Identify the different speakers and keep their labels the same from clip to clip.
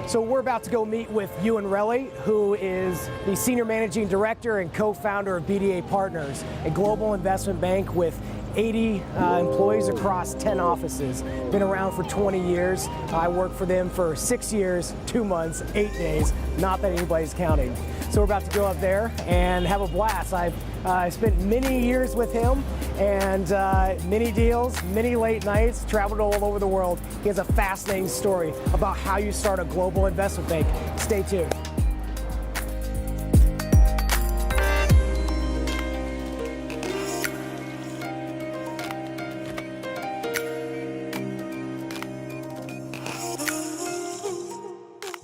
Speaker 1: So we're about to go meet with Euan Rellie, who is the Senior Managing Director and co-founder of BDA Partners, a global investment bank with 80 employees across 10 offices. Been around for 20 years. I worked for them for 6 years, 2 months, 8 days, not that anybody's counting. So we're about to go up there and have a blast. I've spent many years with him and many deals, many late nights, traveled all over the world. He has a fascinating story about how you start a global investment bank. Stay tuned.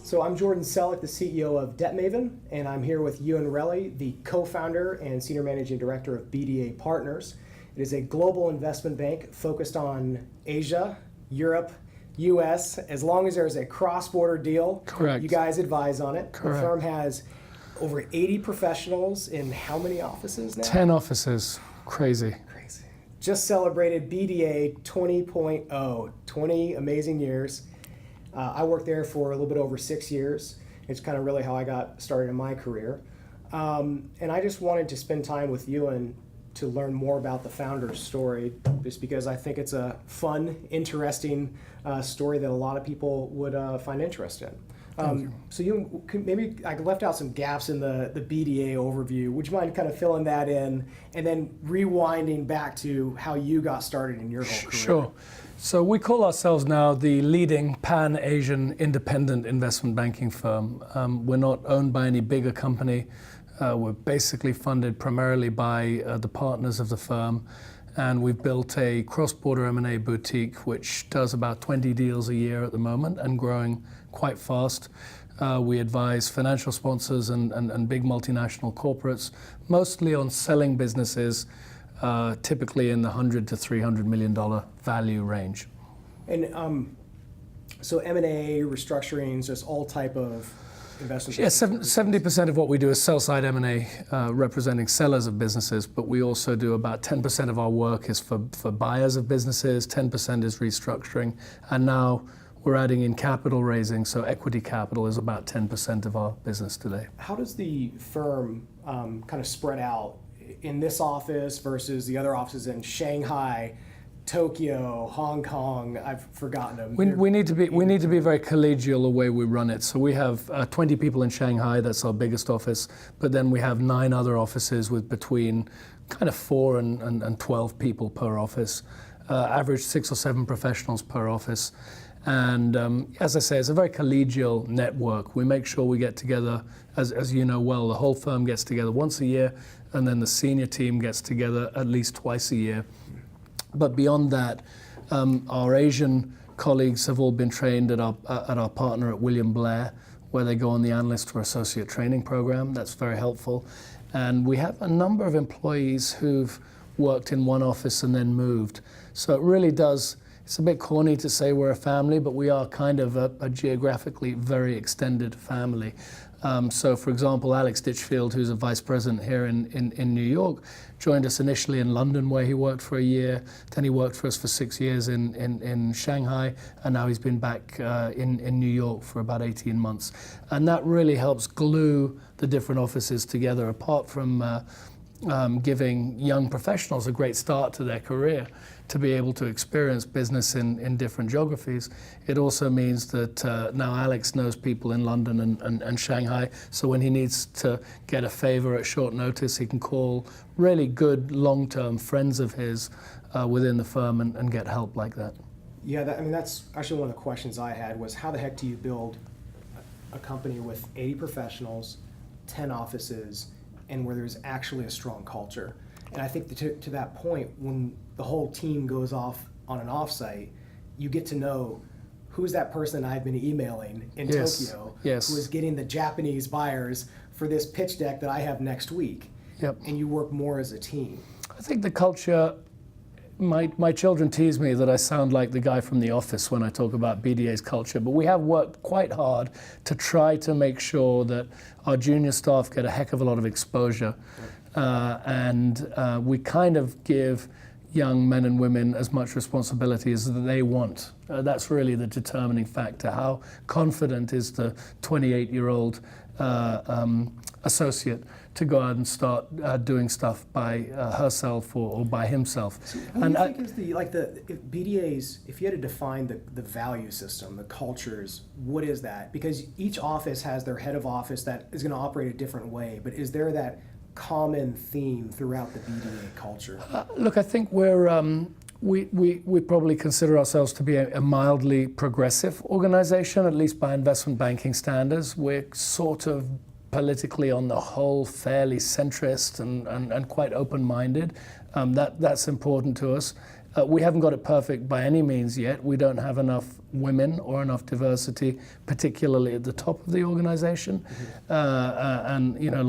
Speaker 1: So I'm Jordan Selleck, the CEO of Debt Maven, and I'm here with Euan Rellie, the co-founder and senior managing director of BDA Partners. It is a global investment bank focused on Asia, Europe, US. As long as there's a cross-border deal,
Speaker 2: correct,
Speaker 1: you guys advise on it.
Speaker 2: Correct.
Speaker 1: The firm has over 80 professionals in how many offices now?
Speaker 2: 10 offices. Crazy.
Speaker 1: Crazy. Just celebrated BDA 20.0, 20 amazing years. I worked there for a little bit over 6 years. It's kind of really how I got started in my career. And I just wanted to spend time with Euan to learn more about the founder's story, just because I think it's a fun, interesting story that a lot of people would find interesting. So Euan, maybe I left out some gaps in the BDA overview. Would you mind kind of filling that in and then rewinding back to how you got started in your whole career?
Speaker 2: Sure. So we call ourselves now the leading Pan-Asian independent investment banking firm. We're not owned by any bigger company. We're basically funded primarily by the partners of the firm. And we've built a cross-border M&A boutique, which does about 20 deals a year at the moment and growing quite fast. We advise financial sponsors and big multinational corporates, mostly on selling businesses, typically in the $100 to $300 million value range.
Speaker 1: And so M&A, restructurings, just all type of investment.
Speaker 2: Yeah, 70% of what we do is sell-side M&A, representing sellers of businesses, but we also do about 10% of our work is for buyers of businesses, 10% is restructuring, and now we're adding in capital raising, so equity capital is about 10% of our business today.
Speaker 1: How does the firm kind of spread out in this office versus the other offices in Shanghai, Tokyo, Hong Kong? I've forgotten them.
Speaker 2: We need to be very collegial the way we run it. So we have 20 people in Shanghai. That's our biggest office. But then we have 9 other offices with between kind of 4 and 12 people per office. Average 6 or 7 professionals per office. And as I say, it's a very collegial network. We make sure we get together, as you know well, the whole firm gets together once a year, and then the senior team gets together at least twice a year. But beyond that, our Asian colleagues have all been trained at our partner at William Blair, where they go on the analyst or associate training program. That's very helpful. And we have a number of employees who've worked in one office and then moved. So it really does. It's a bit corny to say we're a family, but we are kind of a geographically very extended family. So, for example, Alex Ditchfield, who's a vice president here in New York, joined us initially in London, where he worked for a year. Then he worked for us for 6 years in Shanghai, and now he's been back in New York for about 18 months. And that really helps glue the different offices together, apart from giving young professionals a great start to their career to be able to experience business in different geographies. It also means that now Alex knows people in London and Shanghai, so when he needs to get a favor at short notice, he can call really good long-term friends of his within the firm and get help like that.
Speaker 1: Yeah, that's actually one of the questions I had was, how the heck do you build a company with 80 professionals, 10 offices, and where there's actually a strong culture? And I think to that point, when the whole team goes off on an offsite, you get to know who's that person I've been emailing in Tokyo, who is getting the Japanese buyers for this pitch deck that I have next week.
Speaker 2: Yep.
Speaker 1: And you work more as a team.
Speaker 2: I think the culture, my children tease me that I sound like the guy from The Office when I talk about BDA's culture, but we have worked quite hard to try to make sure that our junior staff get a heck of a lot of exposure. And we kind of give young men and women as much responsibility as they want. That's really the determining factor. How confident is the 28-year-old associate to go out and start doing stuff by herself or by himself?
Speaker 1: So what do you think is if BDAs, if you had to define the value system, the cultures, what is that? Because each office has their head of office that is going to operate a different way, but is there that common theme throughout the BDA culture?
Speaker 2: Look, I think we probably consider ourselves to be a mildly progressive organization, at least by investment banking standards. We're sort of politically, on the whole, fairly centrist and quite open-minded. That's important to us. We haven't got it perfect by any means yet. We don't have enough women or enough diversity, particularly at the top of the organization. And you know,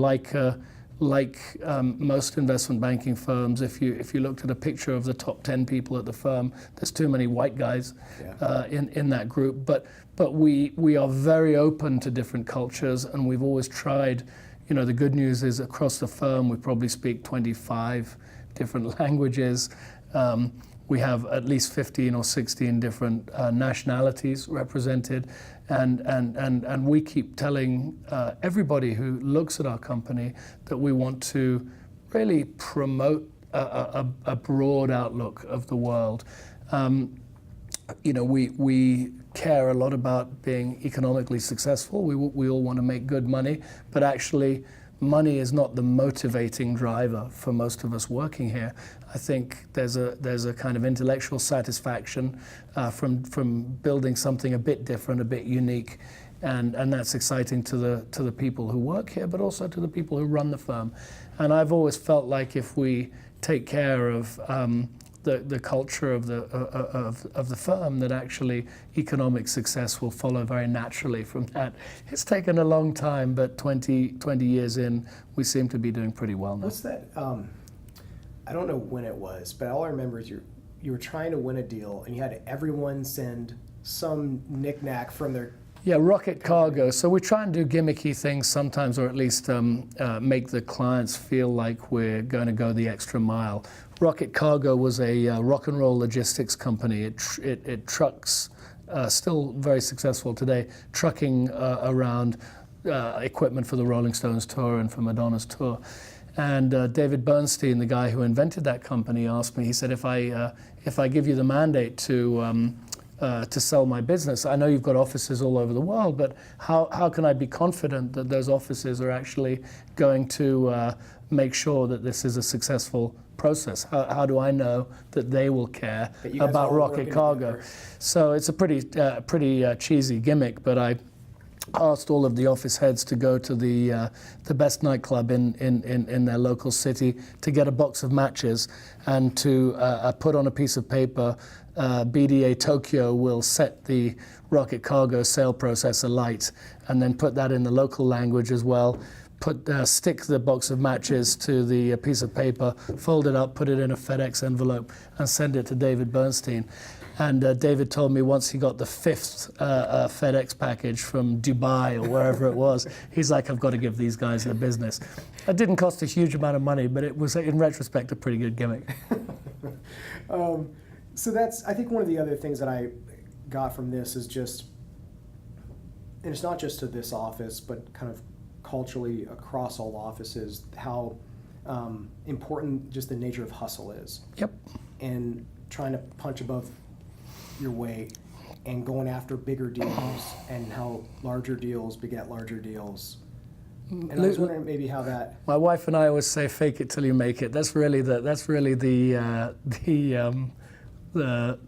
Speaker 2: like most investment banking firms, if you looked at a picture of the top 10 people at the firm, there's too many white guys in that group. But we are very open to different cultures, and we've always tried. You know, the good news is across the firm we probably speak 25 different languages. We have at least 15 or 16 different nationalities represented, and we keep telling everybody who looks at our company that we want to really promote a broad outlook of the world. You know, we care a lot about being economically successful. We all want to make good money, but actually money is not the motivating driver for most of us working here. I think there's a kind of intellectual satisfaction from building something a bit different, a bit unique, and that's exciting to the people who work here, but also to the people who run the firm. And I've always felt like if we take care of the culture of the firm, that actually economic success will follow very naturally from that. It's taken a long time, but 20 years in, we seem to be doing pretty well now.
Speaker 1: What's that? I don't know when it was, but all I remember is you were trying to win a deal, and you had everyone send some knick-knack from their...
Speaker 2: Yeah, Rocket Cargo. So we try and do gimmicky things sometimes, or at least make the clients feel like we're going to go the extra mile. Rocket Cargo was a rock and roll logistics company. It trucks, still very successful today, trucking around equipment for the Rolling Stones tour and for Madonna's tour. And David Bernstein, the guy who invented that company, asked me, he said, if I give you the mandate to sell my business, I know you've got offices all over the world, but how can I be confident that those offices are actually going to make sure that this is a successful process? How do I know that they will care about Rocket Cargo? So it's a pretty cheesy gimmick, but I asked all of the office heads to go to the best nightclub in their local city to get a box of matches and to put on a piece of paper, BDA Tokyo will set the Rocket Cargo sale process alight, and then put that in the local language as well. Stick the box of matches to the piece of paper, fold it up, put it in a FedEx envelope, and send it to David Bernstein. And David told me once he got the 5th FedEx package from Dubai or wherever it was, he's like, I've got to give these guys their business. It didn't cost a huge amount of money, but it was, in retrospect, a pretty good gimmick.
Speaker 1: So that's, I think one of the other things that I got from this is just, and it's not just to this office, but kind of culturally across all offices, how important just the nature of hustle is.
Speaker 2: Yep.
Speaker 1: And trying to punch above your weight and going after bigger deals, and how larger deals beget larger deals. And I was wondering maybe how that...
Speaker 2: My wife and I always say, fake it till you make it. That's really the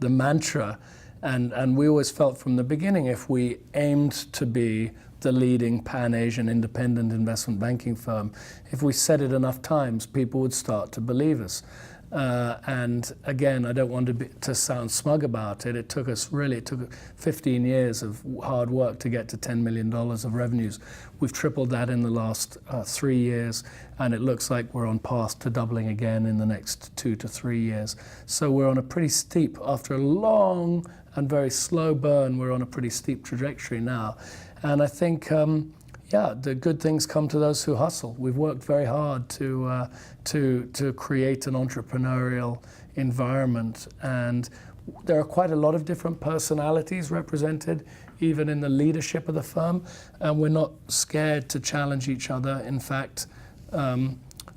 Speaker 2: mantra. And we always felt from the beginning, if we aimed to be the leading Pan-Asian independent investment banking firm, if we said it enough times, people would start to believe us. And again, I don't want to sound smug about it. It took 15 years of hard work to get to $10 million of revenues. We've tripled that in the last 3 years, and it looks like we're on path to doubling again in the next 2 to 3 years. So we're on a pretty steep, after a long and very slow burn, we're on a pretty steep trajectory now. And I think, yeah, the good things come to those who hustle. We've worked very hard to create an entrepreneurial environment, and there are quite a lot of different personalities represented, even in the leadership of the firm, and we're not scared to challenge each other. In fact,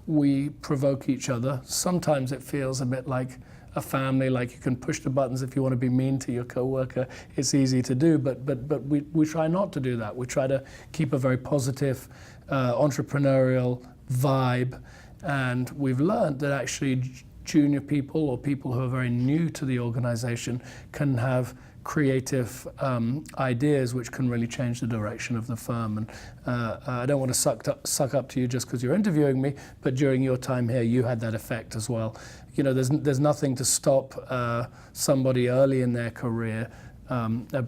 Speaker 2: we provoke each other. Sometimes it feels a bit like a family, like you can push the buttons if you want to be mean to your coworker. It's easy to do, but we try not to do that. We try to keep a very positive entrepreneurial vibe, and we've learned that actually junior people or people who are very new to the organization can have creative ideas which can really change the direction of the firm. And I don't want to suck up to you just because you're interviewing me, but during your time here, you had that effect as well. You know, there's nothing to stop somebody early in their career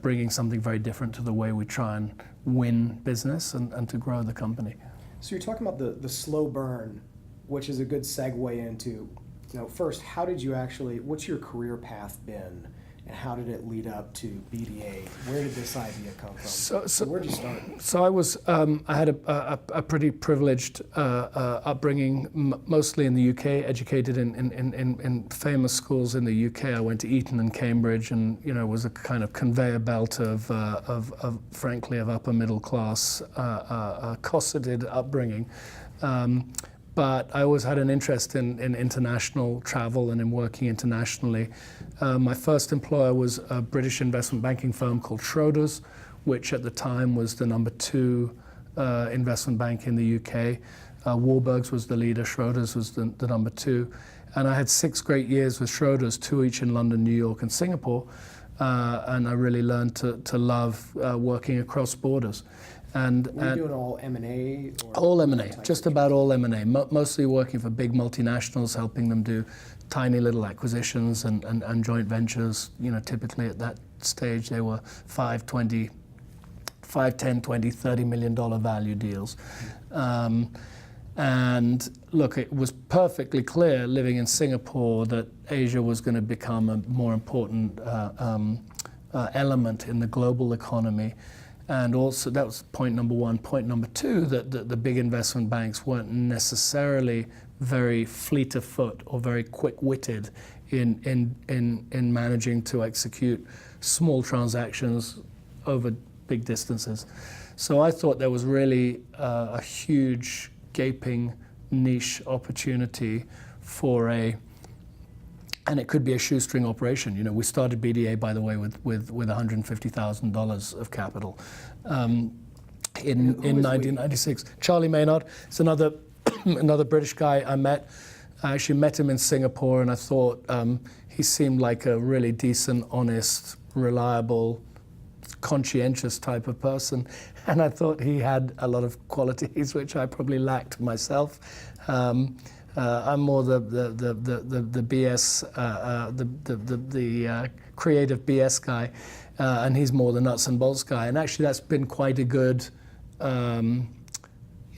Speaker 2: bringing something very different to the way we try and win business and to grow the company.
Speaker 1: So you're talking about the slow burn, which is a good segue into, first, how did you what's your career path been? And how did it lead up to BDA? Where did this idea come from? So where did you start?
Speaker 2: So I had a pretty privileged upbringing, mostly in the UK, educated in famous schools in the UK. I went to Eton and Cambridge, and was a kind of conveyor belt of frankly, of upper middle class, cosseted upbringing. But I always had an interest in international travel and in working internationally. My first employer was a British investment banking firm called Schroders, which at the time was the number 2 investment bank in the UK. Warburg's was the leader, Schroders was the number 2. And I had 6 great years with Schroders, 2 each in London, New York, and Singapore. And I really learned to love working across borders. And
Speaker 1: were you doing all M&A?
Speaker 2: All M&A, just about all M&A. Mostly working for big multinationals, helping them do tiny little acquisitions and joint ventures. Typically at that stage they were $5, $10, $20, $30 million value deals. And look, it was perfectly clear living in Singapore that Asia was going to become a more important element in the global economy. And also, that was point number 1. Point number 2, that the big investment banks weren't necessarily very fleet of foot or very quick-witted in managing to execute small transactions over big distances. So I thought there was really a huge, gaping niche opportunity for and it could be a shoestring operation. We started BDA, by the way, with $150,000 of capital in 1996. Charlie Maynard is another British guy I met. I actually met him in Singapore, and I thought he seemed like a really decent, honest, reliable, conscientious type of person. And I thought he had a lot of qualities which I probably lacked myself. I'm more the BS, the creative BS guy, and he's more the nuts and bolts guy. And actually, that's been quite a good.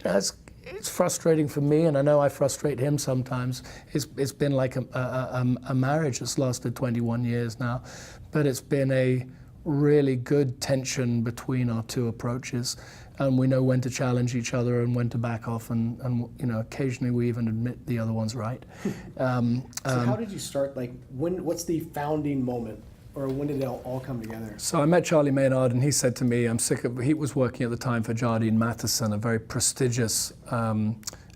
Speaker 2: It's frustrating for me, and I know I frustrate him sometimes. It's been like a marriage that's lasted 21 years now, but it's been a really good tension between our 2 approaches. And we know when to challenge each other and when to back off, and occasionally we even admit the other one's right.
Speaker 1: So how did you start? What's the founding moment, or when did it all come together?
Speaker 2: So I met Charlie Maynard, and he said to me, he was working at the time for Jardine Matheson, a very prestigious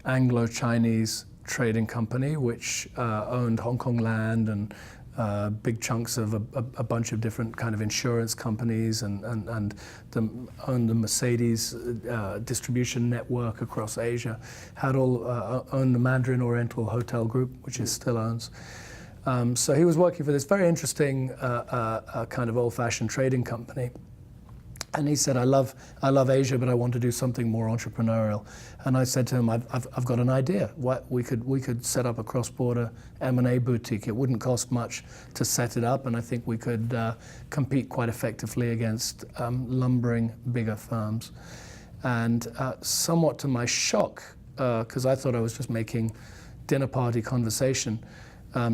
Speaker 2: Anglo-Chinese trading company, which owned Hong Kong land and big chunks of a bunch of different kind of insurance companies and owned the Mercedes distribution network across Asia, owned the Mandarin Oriental Hotel Group, which it still owns. So he was working for this very interesting kind of old-fashioned trading company. And he said, I love Asia, but I want to do something more entrepreneurial. And I said to him, I've got an idea. We could set up a cross-border M&A boutique. It wouldn't cost much to set it up, and I think we could compete quite effectively against lumbering bigger firms. And somewhat to my shock, because I thought I was just making dinner party conversation,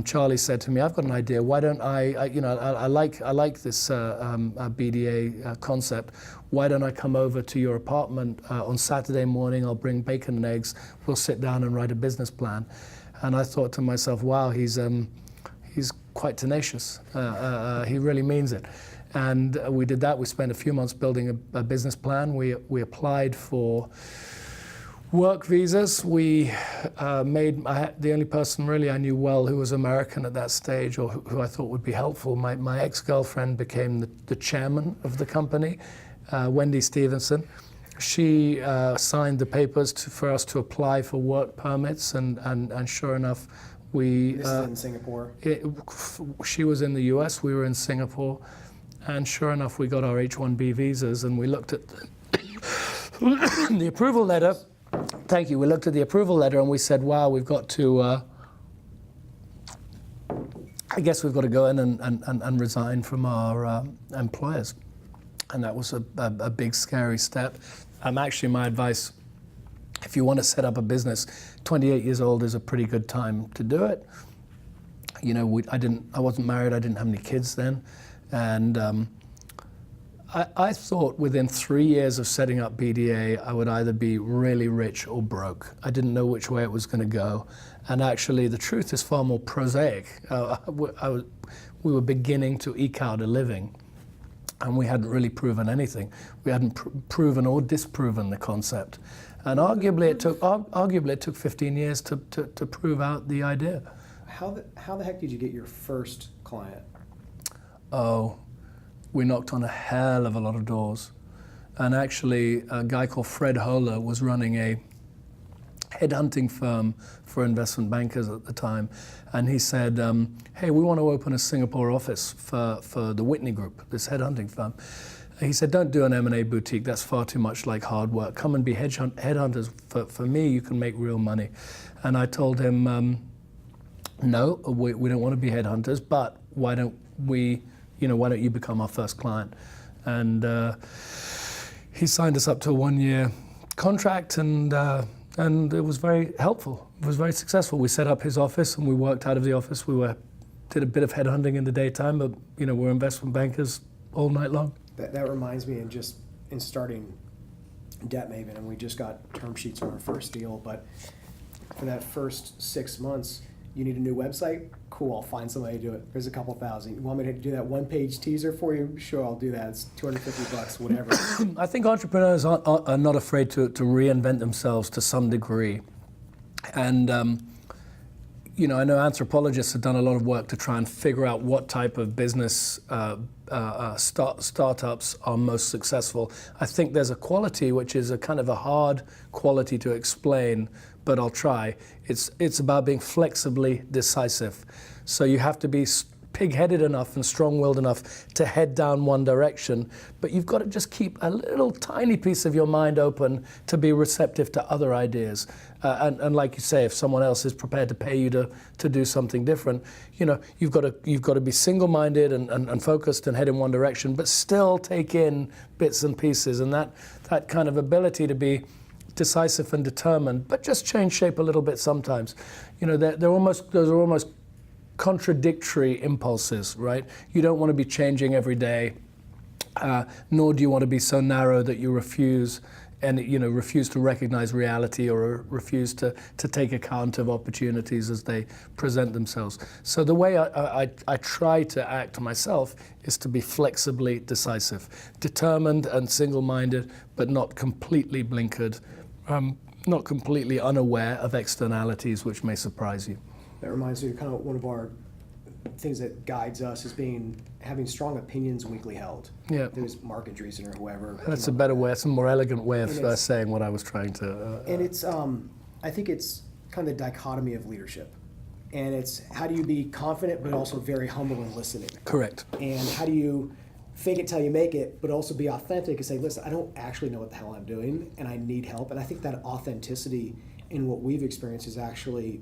Speaker 2: Charlie said to me, "I've got an idea. Why don't I like this BDA concept. Why don't I come over to your apartment on Saturday morning? I'll bring bacon and eggs. We'll sit down and write a business plan." And I thought to myself, "Wow, he's quite tenacious. He really means it." And we did that. We spent a few months building a business plan. We applied for work visas. The only person really I knew well who was American at that stage, or who I thought would be helpful. My ex-girlfriend became the chairman of the company, Wendy Stevenson. She signed the papers for us to apply for work permits, and sure enough,
Speaker 1: This is in Singapore.
Speaker 2: She was in the US, we were in Singapore, and sure enough, we got our H-1B visas, and we looked at the approval letter. Thank you. We looked at the approval letter and we said, wow, we've got to, I guess we've got to go in and resign from our employers. And that was a big, scary step. Actually, my advice, if you want to set up a business, 28 years old is a pretty good time to do it. You know, I wasn't married, I didn't have any kids then. And I thought within 3 years of setting up BDA, I would either be really rich or broke. I didn't know which way it was going to go. And actually, the truth is far more prosaic. We were beginning to eke out a living, and we hadn't really proven anything. We hadn't proven or disproven the concept. And arguably, it took 15 years to prove out the idea.
Speaker 1: How the heck did you get your first client?
Speaker 2: Oh, we knocked on a hell of a lot of doors. And actually, a guy called Fred Holler was running a headhunting firm for investment bankers at the time. And he said, hey, we want to open a Singapore office for the Whitney Group, this headhunting firm. He said, don't do an M&A boutique. That's far too much like hard work. Come and be headhunters. For me, you can make real money. And I told him, no, we don't want to be headhunters, but why don't you become our first client? And he signed us up to a 1-year contract, and it was very helpful. It was very successful. We set up his office, and we worked out of the office. Did a bit of headhunting in the daytime, but we're investment bankers all night long.
Speaker 1: That reminds me, in starting Debt Maven, and we just got term sheets on our first deal, but for that first 6 months, you need a new website? Cool, I'll find somebody to do it. There's a couple thousand. You want me to do that one-page teaser for you? Sure, I'll do that. It's $250, whatever.
Speaker 2: I think entrepreneurs are not afraid to reinvent themselves to some degree. And, I know anthropologists have done a lot of work to try and figure out what type of business startups are most successful. I think there's a quality which is a kind of a hard quality to explain, but I'll try. It's about being flexibly decisive. So you have to be pig-headed enough and strong-willed enough to head down one direction, but you've got to just keep a little tiny piece of your mind open to be receptive to other ideas. And like you say, if someone else is prepared to pay you to do something different, you've got to be single-minded and focused and head in one direction, but still take in bits and pieces. And that kind of ability to be decisive and determined, but just change shape a little bit sometimes. Those are almost contradictory impulses, right? You don't want to be changing every day, nor do you want to be so narrow that you refuse to recognize reality or refuse to take account of opportunities as they present themselves. So the way I try to act myself is to be flexibly decisive, determined and single-minded, but not completely blinkered, not completely unaware of externalities which may surprise you.
Speaker 1: That reminds me of kind of one of our things that guides us is having strong opinions weakly held.
Speaker 2: Yeah.
Speaker 1: There's Mark Andreessen or whoever.
Speaker 2: That's a better way, it's a more elegant way of saying what I was trying to...
Speaker 1: And it's, I think it's kind of the dichotomy of leadership. And it's how do you be confident but also very humble in listening?
Speaker 2: Correct.
Speaker 1: And how do you fake it till you make it, but also be authentic and say, listen, I don't actually know what the hell I'm doing and I need help. And I think that authenticity in what we've experienced is actually,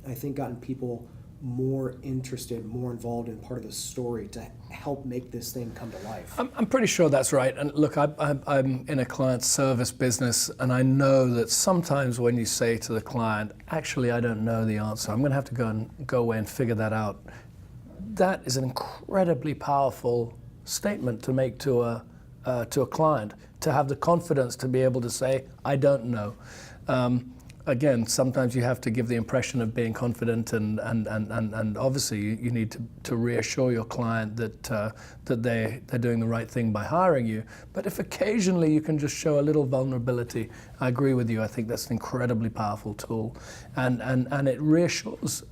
Speaker 1: I think, gotten people more interested, more involved in part of the story to help make this thing come to life?
Speaker 2: I'm pretty sure that's right. And look, I'm in a client service business, and I know that sometimes when you say to the client, actually, I don't know the answer, I'm going to have to go away and figure that out. That is an incredibly powerful statement to make to a client, to have the confidence to be able to say, I don't know. Again, sometimes you have to give the impression of being confident, and obviously you need to reassure your client that they're doing the right thing by hiring you. But if occasionally you can just show a little vulnerability, I agree with you. I think that's an incredibly powerful tool, and it reassures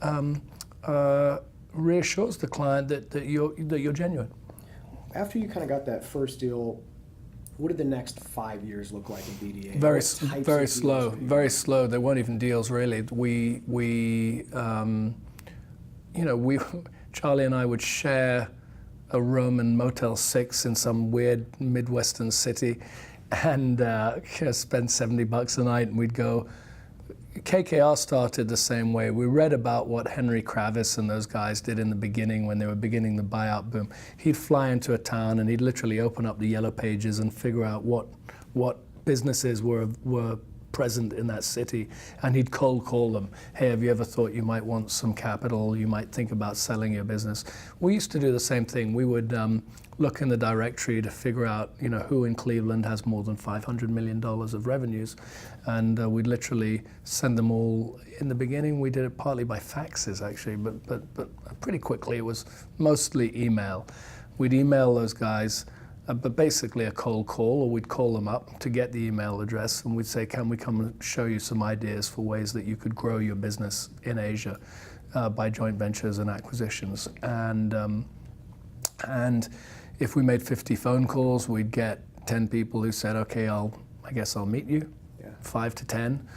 Speaker 2: the client that you're genuine.
Speaker 1: After you kind of got that first deal, what did the next 5 years look like in BDA?
Speaker 2: Very
Speaker 1: What
Speaker 2: slow, very slow. There weren't even deals really. Charlie and I would share a room in Motel 6 in some weird Midwestern city, and spend $70 a night, and we'd go. KKR started the same way. We read about what Henry Kravis and those guys did in the beginning when they were beginning the buyout boom. He'd fly into a town and he'd literally open up the yellow pages and figure out what businesses were present in that city, and he'd cold call them. Hey, have you ever thought you might want some capital? You might think about selling your business. We used to do the same thing. We would look in the directory to figure out, who in Cleveland has more than $500 million of revenues, and we'd literally send them all. In the beginning, we did it partly by faxes, actually, but pretty quickly it was mostly email. We'd email those guys, but basically a cold call, or we'd call them up to get the email address, and we'd say, can we come and show you some ideas for ways that you could grow your business in Asia by joint ventures and acquisitions. And if we made 50 phone calls, we'd get 10 people who said, okay, I guess I'll meet you, 5 to 10.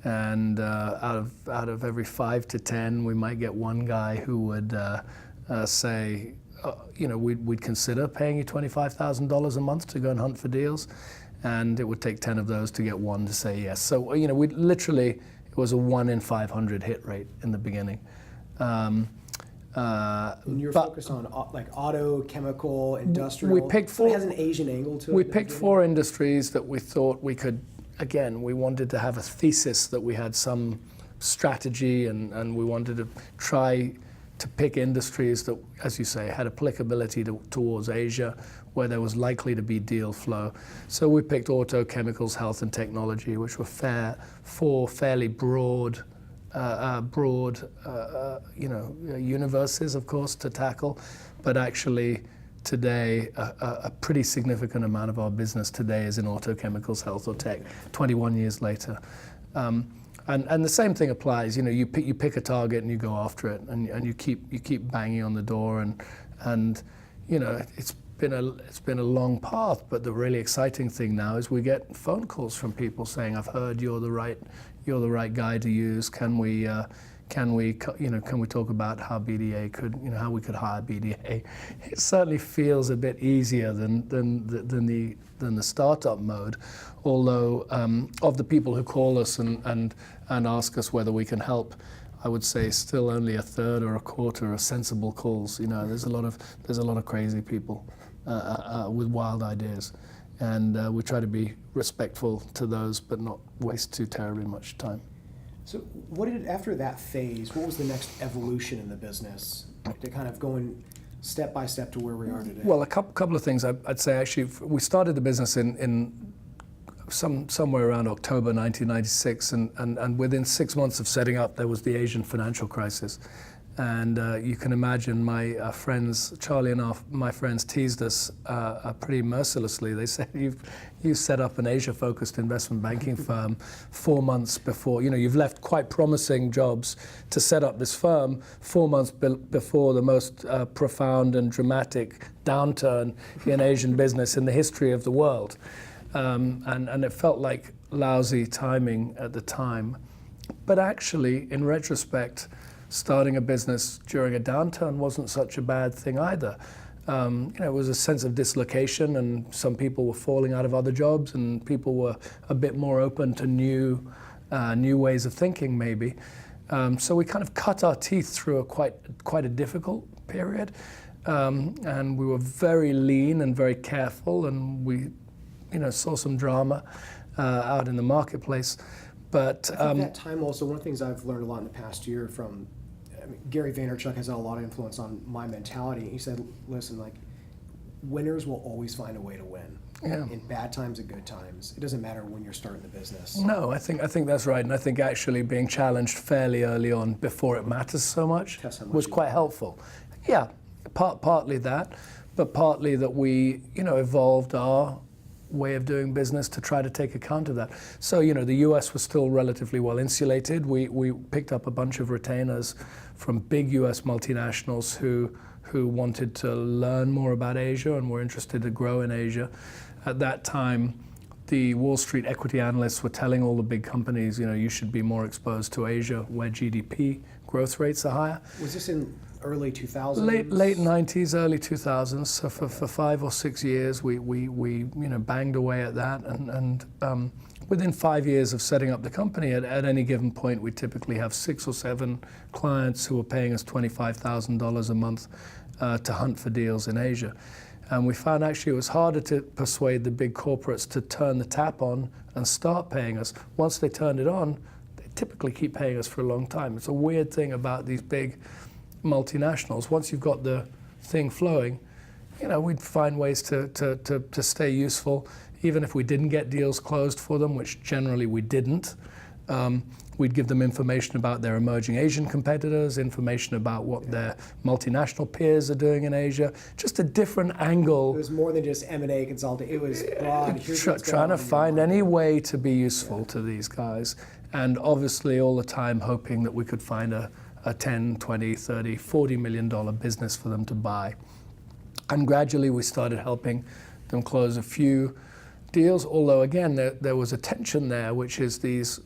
Speaker 2: And out of every 5 to 10, we might get one guy who would say, we'd consider paying you $25,000 a month to go and hunt for deals, and it would take 10 of those to get one to say yes. So we literally, it was a 1 in 500 hit rate in the beginning.
Speaker 1: And you're focused on like auto, chemical, industrial.
Speaker 2: We picked
Speaker 1: four. It has an Asian angle to it.
Speaker 2: We picked 4 industries that we thought we could. Again, we wanted to have a thesis that we had some strategy, and we wanted to try to pick industries that, as you say, had applicability towards Asia, where there was likely to be deal flow. So we picked auto, chemicals, health, and technology, which were 4 fairly broad universes, of course, to tackle. But actually, today, a pretty significant amount of our business today is in auto, chemicals, health, or tech. 21 years later. And the same thing applies. You pick a target and you go after it, and you keep banging on the door, and it's been a long path. But the really exciting thing now is we get phone calls from people saying, "I've heard you're the right guy to use. Can we talk about how BDA could, how we could hire BDA?" It certainly feels a bit easier than the startup mode. Although of the people who call us and ask us whether we can help, I would say still only a third or a quarter are sensible calls. There's a lot of crazy people with wild ideas, and we try to be respectful to those, but not waste too terribly much time.
Speaker 1: So after that phase, what was the next evolution in the business to kind of going step by step to where we are today?
Speaker 2: Well, a couple of things. I'd say actually we started the business in somewhere around October 1996, and within 6 months of setting up, there was the Asian financial crisis. And you can imagine my friends, Charlie and my friends, teased us pretty mercilessly. They said, you set up an Asia-focused investment banking firm 4 months before, you've left quite promising jobs to set up this firm 4 months before the most profound and dramatic downturn in Asian business in the history of the world. And it felt like lousy timing at the time. But actually, in retrospect, starting a business during a downturn wasn't such a bad thing either. It was a sense of dislocation, and some people were falling out of other jobs, and people were a bit more open to new ways of thinking, maybe. So we kind of cut our teeth through quite a difficult period, and we were very lean and very careful, and we, saw some drama out in the marketplace. But
Speaker 1: I think that time also, one of the things I've learned a lot in the past year from Gary Vaynerchuk has had a lot of influence on my mentality. He said, listen, like, winners will always find a way to win.
Speaker 2: Yeah.
Speaker 1: In bad times and good times. It doesn't matter when you're starting the business.
Speaker 2: No, I think that's right. And I think actually being challenged fairly early on before it matters so much was quite helpful. Yeah, partly that, but partly that we, evolved our way of doing business to try to take account of that. So, the US was still relatively well insulated. We picked up a bunch of retainers from big US multinationals who wanted to learn more about Asia and were interested to grow in Asia. At that time, the Wall Street equity analysts were telling all the big companies, you should be more exposed to Asia where GDP growth rates are higher.
Speaker 1: Was this in early 2000s?
Speaker 2: Late 90s, early 2000s. So for 5 or 6 years, we banged away at that. And within 5 years of setting up the company, at any given point, we typically have 6 or 7 clients who are paying us $25,000 a month to hunt for deals in Asia. And we found actually it was harder to persuade the big corporates to turn the tap on and start paying us. Once they turned it on, they typically keep paying us for a long time. It's a weird thing about these big multinationals. Once you've got the thing flowing, we'd find ways to stay useful, even if we didn't get deals closed for them, which generally we didn't. We'd give them information about their emerging Asian competitors, information about what their multinational peers are doing in Asia, just a different angle.
Speaker 1: It was more than just M&A consulting. It was broad.
Speaker 2: Trying to find any way to be useful to these guys. And obviously all the time hoping that we could find a 10, 20, 30, $40 million business for them to buy. And gradually we started helping them close a few deals, although again there was a tension there, which is these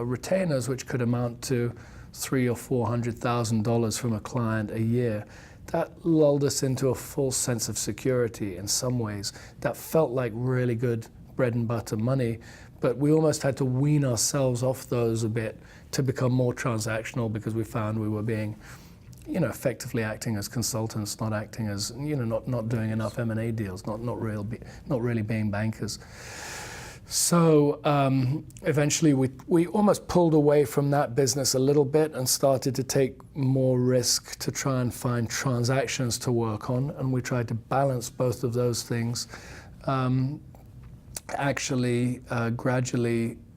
Speaker 2: retainers, which could amount to $300,000 or $400,000 from a client a year. That lulled us into a false sense of security in some ways. That felt like really good bread and butter money, but we almost had to wean ourselves off those a bit to become more transactional, because we found we were being, effectively acting as consultants, not acting as, not doing enough M&A deals, not really being bankers. So eventually we almost pulled away from that business a little bit and started to take more risk to try and find transactions to work on, and we tried to balance both of those things. Gradually,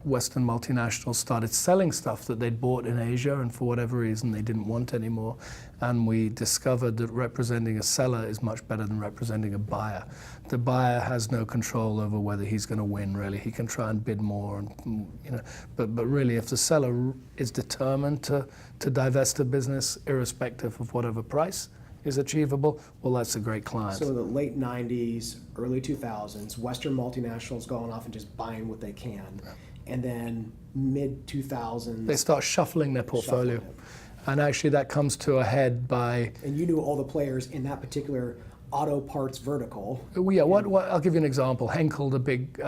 Speaker 2: Western multinationals started selling stuff that they'd bought in Asia, and for whatever reason they didn't want anymore. And we discovered that representing a seller is much better than representing a buyer. The buyer has no control over whether he's going to win, really. He can try and bid more, and, but really if the seller is determined to divest a business irrespective of whatever price is achievable, well, that's a great client.
Speaker 1: So in the late 90s, early 2000s, Western multinationals going off and just buying what they can. And then mid-2000s,
Speaker 2: they start shuffling their portfolio. And actually that comes to a head by...
Speaker 1: And you knew all the players in that particular auto parts vertical.
Speaker 2: Yeah, I'll give you an example. Henkel, the big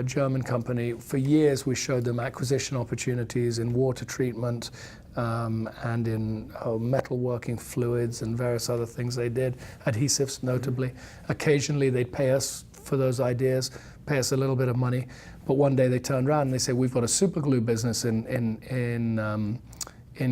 Speaker 2: German company, for years we showed them acquisition opportunities in water treatment and in metalworking fluids and various other things they did, adhesives notably. Mm-hmm. Occasionally they'd pay us for those ideas, pay us a little bit of money, but one day they turned around and they say, we've got a super glue business in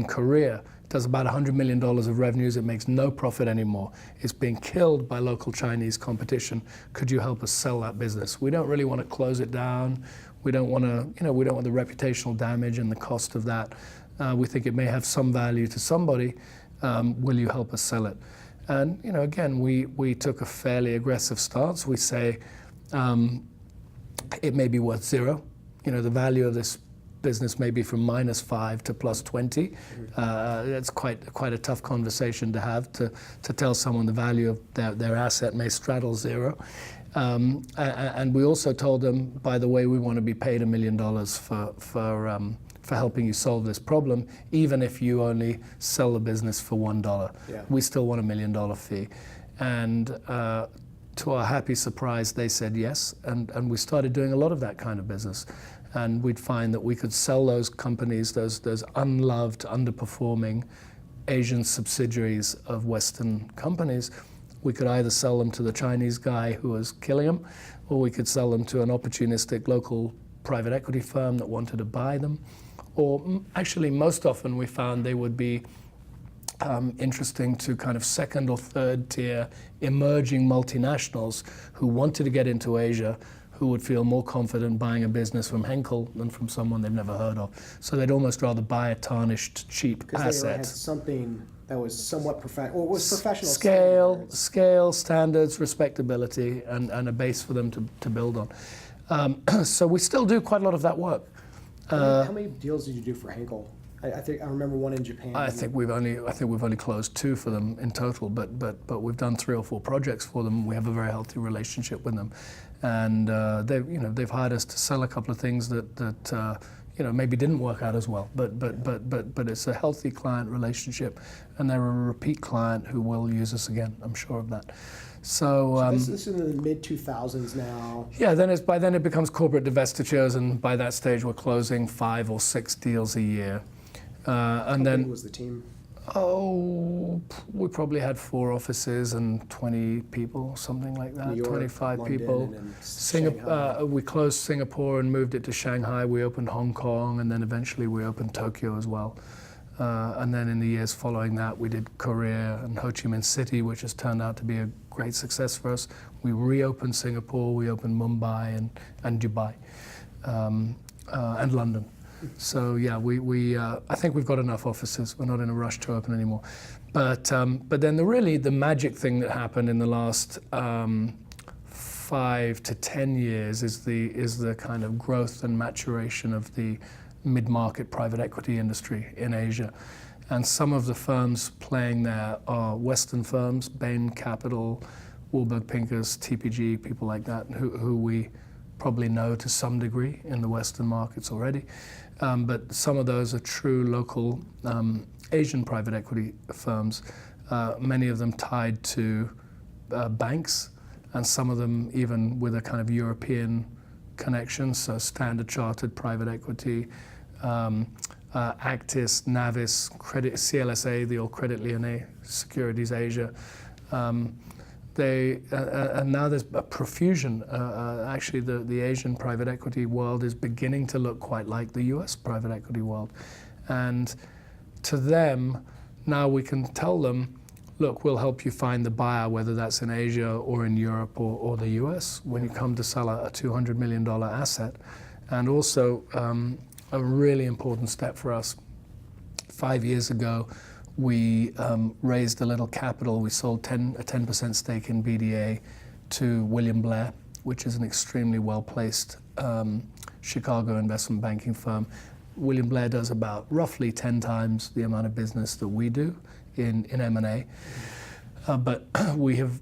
Speaker 2: Korea. It does about $100 million of revenues. It makes no profit anymore. It's being killed by local Chinese competition. Could you help us sell that business? We don't really want to close it down. We don't want to, we don't want the reputational damage and the cost of that. We think it may have some value to somebody. Will you help us sell it? And again, we took a fairly aggressive stance. We say it may be worth zero. The value of this business may be from -5 to +20. That's quite a tough conversation to have, to tell someone the value of their asset may straddle zero. And we also told them, by the way, we want to be paid $1 million for helping you solve this problem, even if you only sell the business for $1.
Speaker 1: Yeah.
Speaker 2: We still want $1 million fee. And to our happy surprise, they said yes, and we started doing a lot of that kind of business. And we'd find that we could sell those companies, those unloved, underperforming Asian subsidiaries of Western companies. We could either sell them to the Chinese guy who was killing them, or we could sell them to an opportunistic local private equity firm that wanted to buy them. Or actually, most often we found they would be interesting to kind of second or third tier emerging multinationals who wanted to get into Asia, who would feel more confident buying a business from Henkel than from someone they've never heard of. So they'd almost rather buy a tarnished, cheap
Speaker 1: Because they
Speaker 2: asset.
Speaker 1: had something that was somewhat professional, or was professional
Speaker 2: Scale, standards, respectability, and a base for them to build on. So we still do quite a lot of that work.
Speaker 1: How many deals did you do for Henkel? I think I remember one in Japan.
Speaker 2: I think we've only closed 2 for them in total, but we've done 3 or 4 projects for them. We have a very healthy relationship with them, and they've hired us to sell a couple of things that maybe didn't work out as well. But it's a healthy client relationship, and they're a repeat client who will use us again. I'm sure of that. So
Speaker 1: this is in the mid 2000s now.
Speaker 2: Yeah, by then it becomes corporate divestitures, and by that stage we're closing 5 or 6 deals a year.
Speaker 1: How big was the team?
Speaker 2: Oh, we probably had 4 offices and 20 people, something like that.
Speaker 1: New York,
Speaker 2: 25
Speaker 1: London,
Speaker 2: people.
Speaker 1: and then Shanghai.
Speaker 2: We closed Singapore and moved it to Shanghai. We opened Hong Kong, and then eventually we opened Tokyo as well. And then in the years following that, we did Korea and Ho Chi Minh City, which has turned out to be a great success for us. We reopened Singapore, we opened Mumbai and Dubai, and London. So yeah, I think we've got enough offices. We're not in a rush to open anymore. But then the magic thing that happened in the last 5 to 10 years is the kind of growth and maturation of the mid-market private equity industry in Asia. And some of the firms playing there are Western firms, Bain Capital, Warburg Pincus, TPG, people like that, who we probably know to some degree in the Western markets already. But some of those are true local Asian private equity firms, many of them tied to banks, and some of them even with a kind of European connection, so Standard Chartered Private Equity, Actis, Navis, Credit, CLSA, the old Credit Lyonnais, Securities Asia. And now there's a profusion. Actually, the Asian private equity world is beginning to look quite like the US private equity world. And to them, now we can tell them, look, we'll help you find the buyer, whether that's in Asia or in Europe or the US, when you come to sell a $200 million asset. And also, a really important step for us, 5 years ago, we raised a little capital. We sold a 10% stake in BDA to William Blair, which is an extremely well-placed Chicago investment banking firm. William Blair does about roughly 10 times the amount of business that we do in M&A. But we have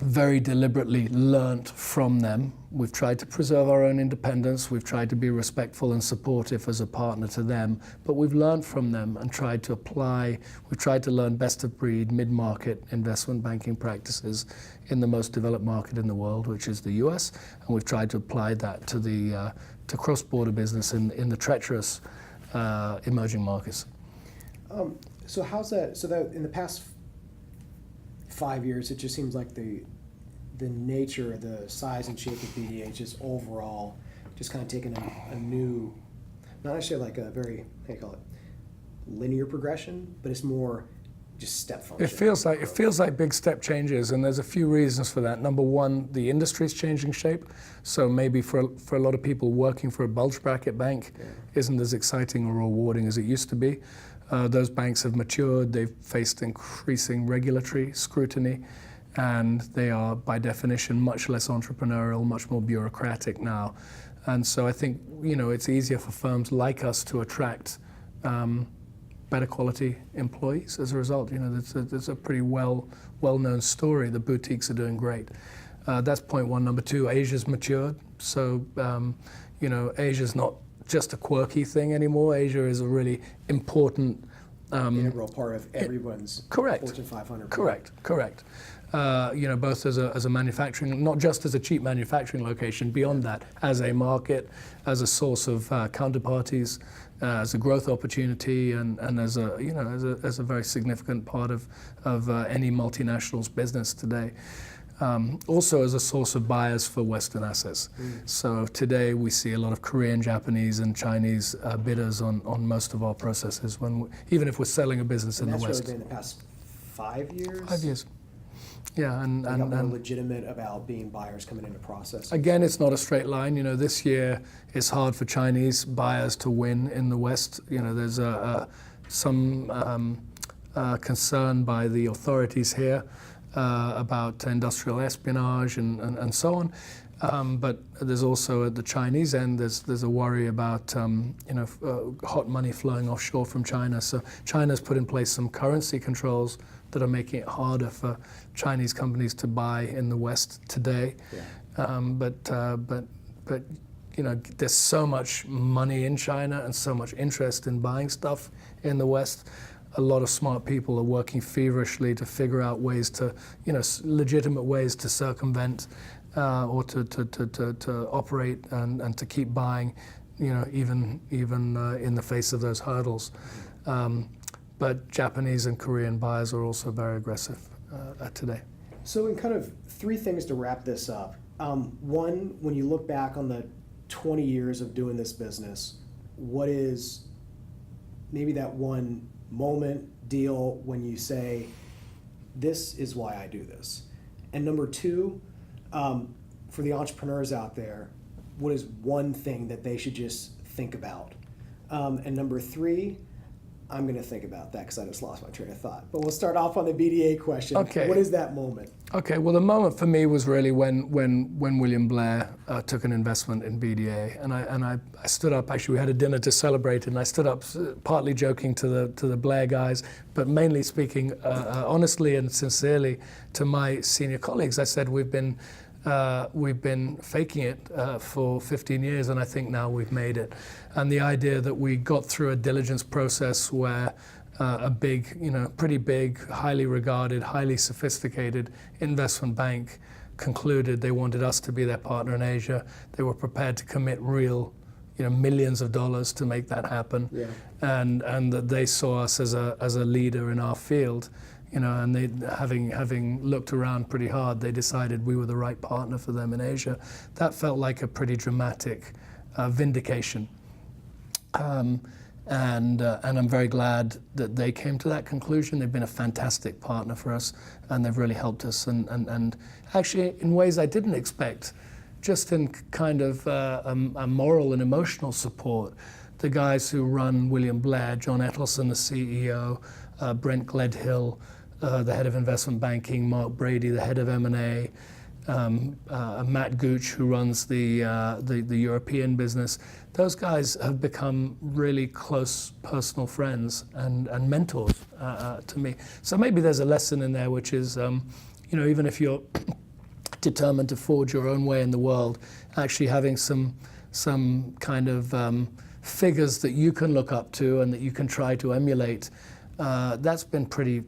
Speaker 2: very deliberately learnt from them. We've tried to preserve our own independence. We've tried to be respectful and supportive as a partner to them. But we've learned from them and tried to apply. We've tried to learn best of breed mid-market investment banking practices in the most developed market in the world, which is the US. And we've tried to apply that to cross-border business in the treacherous emerging markets.
Speaker 1: So how's that? So that in the past 5 years, it just seems like the nature, the size and shape of BDA just overall just kind of taken a new, not necessarily like a very, how do you call it, linear progression, but it's more just step function.
Speaker 2: It feels like big step changes, and there's a few reasons for that. Number one, the industry is changing shape. So maybe for a lot of people, working for a bulge bracket bank isn't as exciting or rewarding as it used to be. Those banks have matured, they've faced increasing regulatory scrutiny, and they are, by definition, much less entrepreneurial, much more bureaucratic now. And so I think, it's easier for firms like us to attract better quality employees as a result. There's a pretty well-known story. The boutiques are doing great. That's point one. Number two, Asia's matured. So, Asia's not just a quirky thing anymore. Asia is a really important
Speaker 1: integral part of everyone's Fortune 500.
Speaker 2: Correct. both as a manufacturing, not just as a cheap manufacturing location, beyond that, as a market, as a source of counterparties, as a growth opportunity, and as a very significant part of any multinational's business today. Also as a source of buyers for Western assets. So today we see a lot of Korean, Japanese, and Chinese bidders on most of our processes, even if we're selling a business in the West.
Speaker 1: And that's really been the past 5 years?
Speaker 2: 5 years. Yeah, and
Speaker 1: more legitimate about being buyers coming into process.
Speaker 2: Again, it's not a straight line. This year it's hard for Chinese buyers to win in the West. There's some concern by the authorities here about industrial espionage and so on. But there's also at the Chinese end, there's a worry about hot money flowing offshore from China. So China's put in place some currency controls that are making it harder for Chinese companies to buy in the West today. Yeah. But there's so much money in China and so much interest in buying stuff in the West. A lot of smart people are working feverishly to figure out ways to, legitimate ways to circumvent or to operate and to keep buying, even in the face of those hurdles. But Japanese and Korean buyers are also very aggressive today.
Speaker 1: So in kind of 3 things to wrap this up. One, when you look back on the 20 years of doing this business, what is maybe that one moment, deal, when you say, this is why I do this? And number 2, for the entrepreneurs out there, what is one thing that they should just think about? And number 3, I'm going to think about that because I just lost my train of thought. But we'll start off on the BDA question.
Speaker 2: Okay.
Speaker 1: What is that moment?
Speaker 2: Okay. Well, the moment for me was really when William Blair took an investment in BDA, and I stood up. Actually, we had a dinner to celebrate, and I stood up, partly joking to the Blair guys, but mainly speaking honestly and sincerely to my senior colleagues. I said, we've been faking it for 15 years, and I think now we've made it. And the idea that we got through a diligence process where a big, pretty big, highly regarded, highly sophisticated investment bank concluded they wanted us to be their partner in Asia. They were prepared to commit real, millions of dollars to make that happen. Yeah. And that they saw us as a leader in our field. And they, having looked around pretty hard, they decided we were the right partner for them in Asia. That felt like a pretty dramatic vindication. And I'm very glad that they came to that conclusion. They've been a fantastic partner for us, and they've really helped us. And actually, in ways I didn't expect, just in kind of a moral and emotional support. The guys who run William Blair, John Etelson, the CEO, Brent Gledhill, the head of investment banking, Mark Brady, the head of M&A, Matt Gooch, who runs the European business. Those guys have become really close personal friends and mentors to me. So maybe there's a lesson in there, which is, even if you're determined to forge your own way in the world, actually having some kind of figures that you can look up to and that you can try to emulate. That's been pretty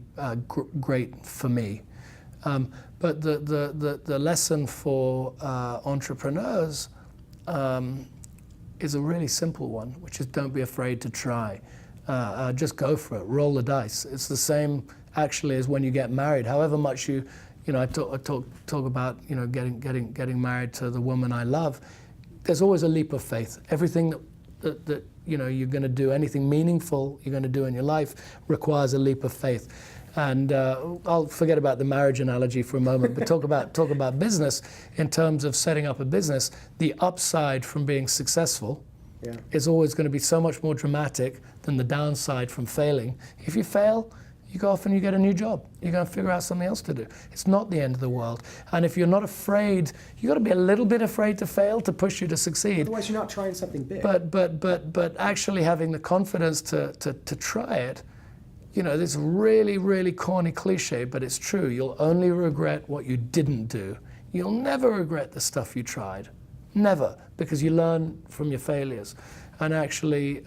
Speaker 2: great for me. But the lesson for entrepreneurs is a really simple one, which is don't be afraid to try. Just go for it. Roll the dice. It's the same actually as when you get married. However much I talk about getting married to the woman I love. There's always a leap of faith. Everything that you're going to do, anything meaningful you're going to do in your life requires a leap of faith. And I'll forget about the marriage analogy for a moment, but talk about business. In terms of setting up a business, the upside from being successful is always going to be so much more dramatic than the downside from failing. If you fail, you go off and you get a new job. You're going to figure out something else to do. It's not the end of the world. And if you're not afraid, you got to be a little bit afraid to fail to push you to succeed.
Speaker 1: Otherwise, you're not trying something big.
Speaker 2: But actually having the confidence to try it. This really, really corny cliche, but it's true. You'll only regret what you didn't do. You'll never regret the stuff you tried. Never, because you learn from your failures. And actually,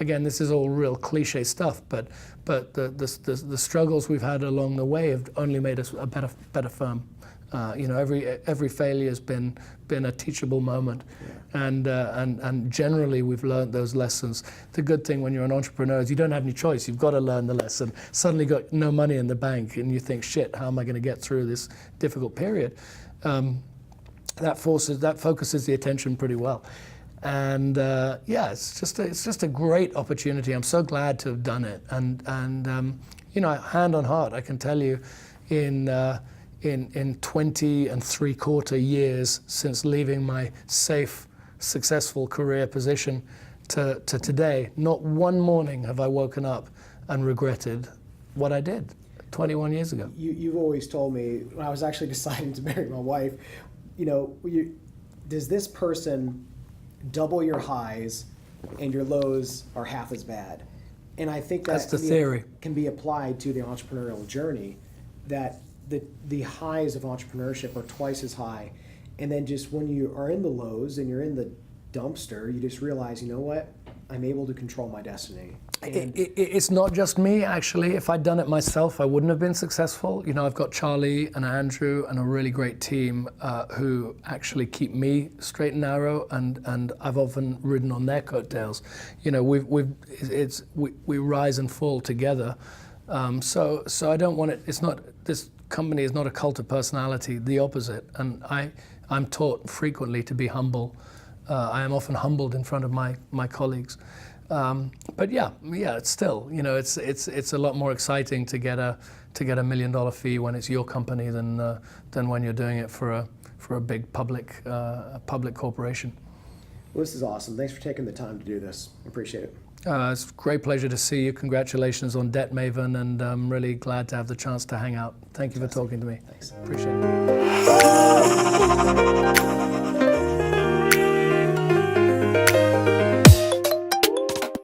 Speaker 2: again, this is all real cliche stuff, but the struggles we've had along the way have only made us a better firm. Every failure has been a teachable moment, and generally we've learned those lessons. The good thing when you're an entrepreneur is you don't have any choice. You've got to learn the lesson. Suddenly got no money in the bank, and you think, shit, how am I going to get through this difficult period? That focuses the attention pretty well. And it's just a great opportunity. I'm so glad to have done it. And hand on heart, I can tell you, in 20 3/4 years since leaving my safe, successful career position to today, not one morning have I woken up and regretted what I did 21 years ago.
Speaker 1: You've always told me, when I was actually deciding to marry my wife, does this person double your highs and your lows are half as bad? And I think
Speaker 2: that's the theory.
Speaker 1: Can be applied to the entrepreneurial journey, that the highs of entrepreneurship are twice as high, and then just when you are in the lows and you're in the dumpster, you just realize, you know what, I'm able to control my destiny.
Speaker 2: It's not just me, actually. If I'd done it myself, I wouldn't have been successful. I've got Charlie and Andrew and a really great team who actually keep me straight and narrow, and I've often ridden on their coattails. We rise and fall together. So I don't want it. It's not, this company is not a cult of personality. The opposite. And I'm taught frequently to be humble. I am often humbled in front of my colleagues. But it's still, it's a lot more exciting to get a $1 million fee when it's your company than when you're doing it for a big public corporation.
Speaker 1: Well, this is awesome. Thanks for taking the time to do this. I appreciate it.
Speaker 2: It's a great pleasure to see you. Congratulations on Debt Maven, and I'm really glad to have the chance to hang out. Thank you for talking to me.
Speaker 1: Thanks.
Speaker 2: Appreciate it.